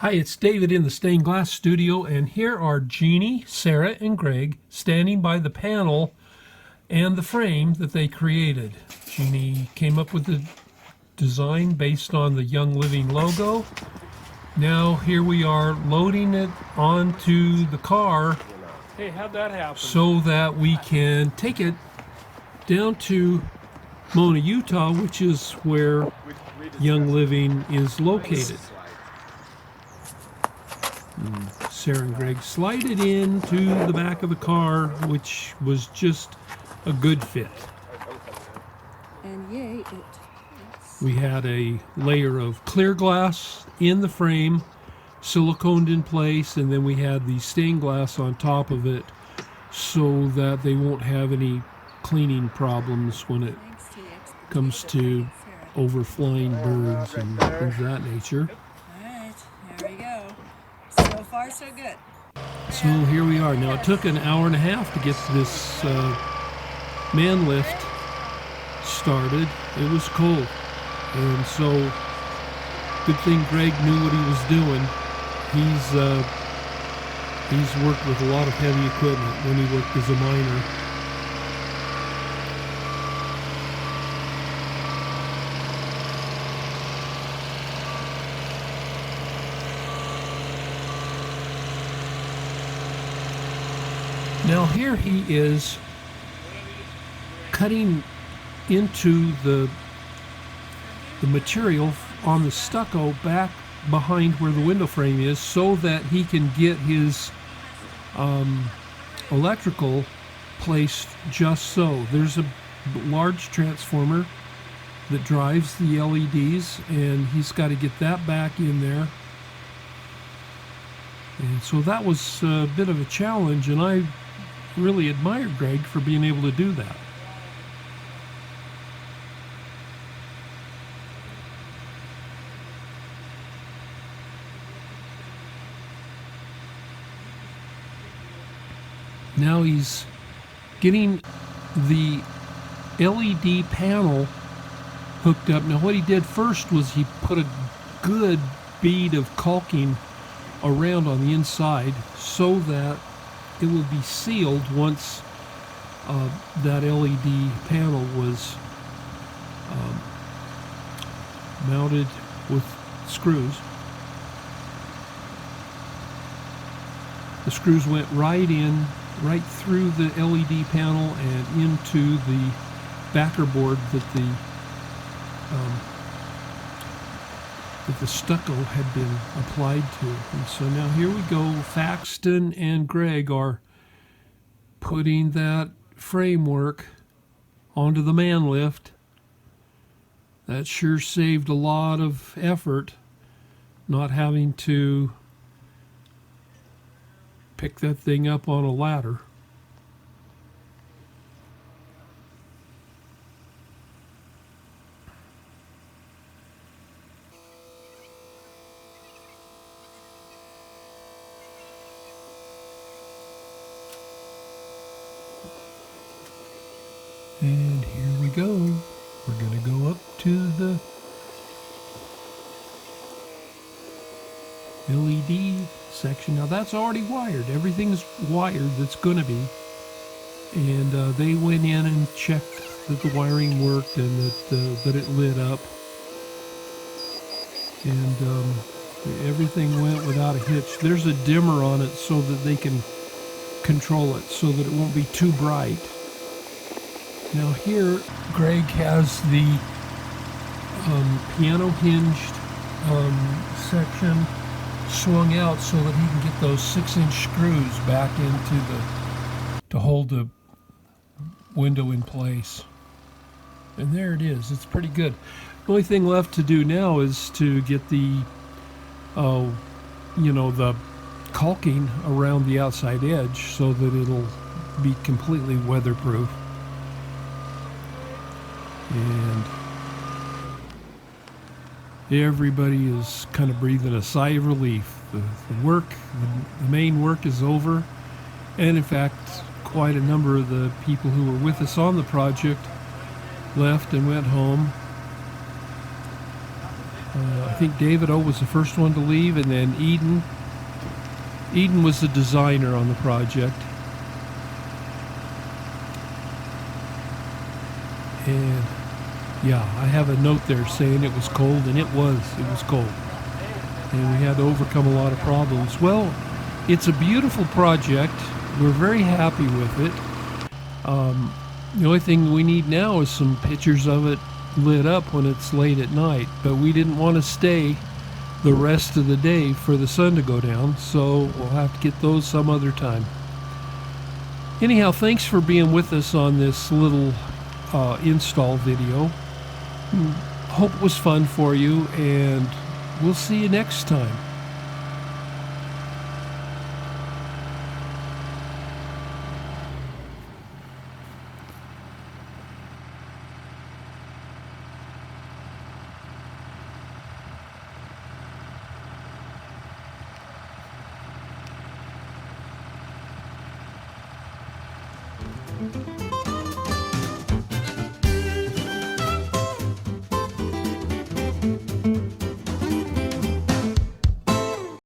Hi, it's David in the stained glass studio, and here are Jeanne, Sarah, and Greg standing by the panel and the frame that they created. Jeanne came up with the design based on the Young Living logo. Now here we are loading it onto the car. Hey, how'd that happen? So that we can take it down to Mona, Utah, which is where Young Living is located. Sarah and Greg slide it into the back of the car, which was just a good fit. And yay, We had a layer of clear glass in the frame, siliconed in place, and then we had the stained glass on top of it so that they won't have any cleaning problems when it comes to overflying birds and things of that nature. Alright, here we go. So far, so good. So here we are. Now, it took an hour and a half to get this man lift started. It was cold. And so, good thing Greg knew what he was doing. He's worked with a lot of heavy equipment when he worked as a miner. Now here he is cutting into the material on the stucco back behind where the window frame is so that he can get his electrical placed just so. There's a large transformer that drives the LEDs, and he's got to get that back in there. And so that was a bit of a challenge, and I really admire Greg for being able to do that. Now he's getting the LED panel hooked up. Now what he did first was he put a good bead of caulking around on the inside so that it would be sealed once that LED panel was mounted with screws. The screws went right in, right through the LED panel and into the backer board that the stucco had been applied to. And so now here we go. Faxton and Greg are putting that framework onto the man lift. That sure saved a lot of effort, not having to pick that thing up on a ladder. And here we go. We're going to go up to the LED section. Now that's already wired. Everything's wired that's going to be. And they went in and checked that the wiring worked and that it lit up. And everything went without a hitch. There's a dimmer on it so that they can control it so that it won't be too bright. Now here, Greg has the piano hinged section swung out so that he can get those 6-inch screws back to hold the window in place. And there it is. It's pretty good. The only thing left to do now is to get the the caulking around the outside edge so that it'll be completely weatherproof. And everybody is kind of breathing a sigh of relief. The main work is over. And in fact, quite a number of the people who were with us on the project left and went home. I think David O was the first one to leave, and then Eden. Eden was the designer on the project. And yeah, I have a note there saying it was cold, and it was cold. And we had to overcome a lot of problems. Well, it's a beautiful project. We're very happy with it. The only thing we need now is some pictures of it lit up when it's late at night. But we didn't want to stay the rest of the day for the sun to go down, so we'll have to get those some other time. Anyhow, thanks for being with us on this little install video. Hope it was fun for you, and we'll see you next time.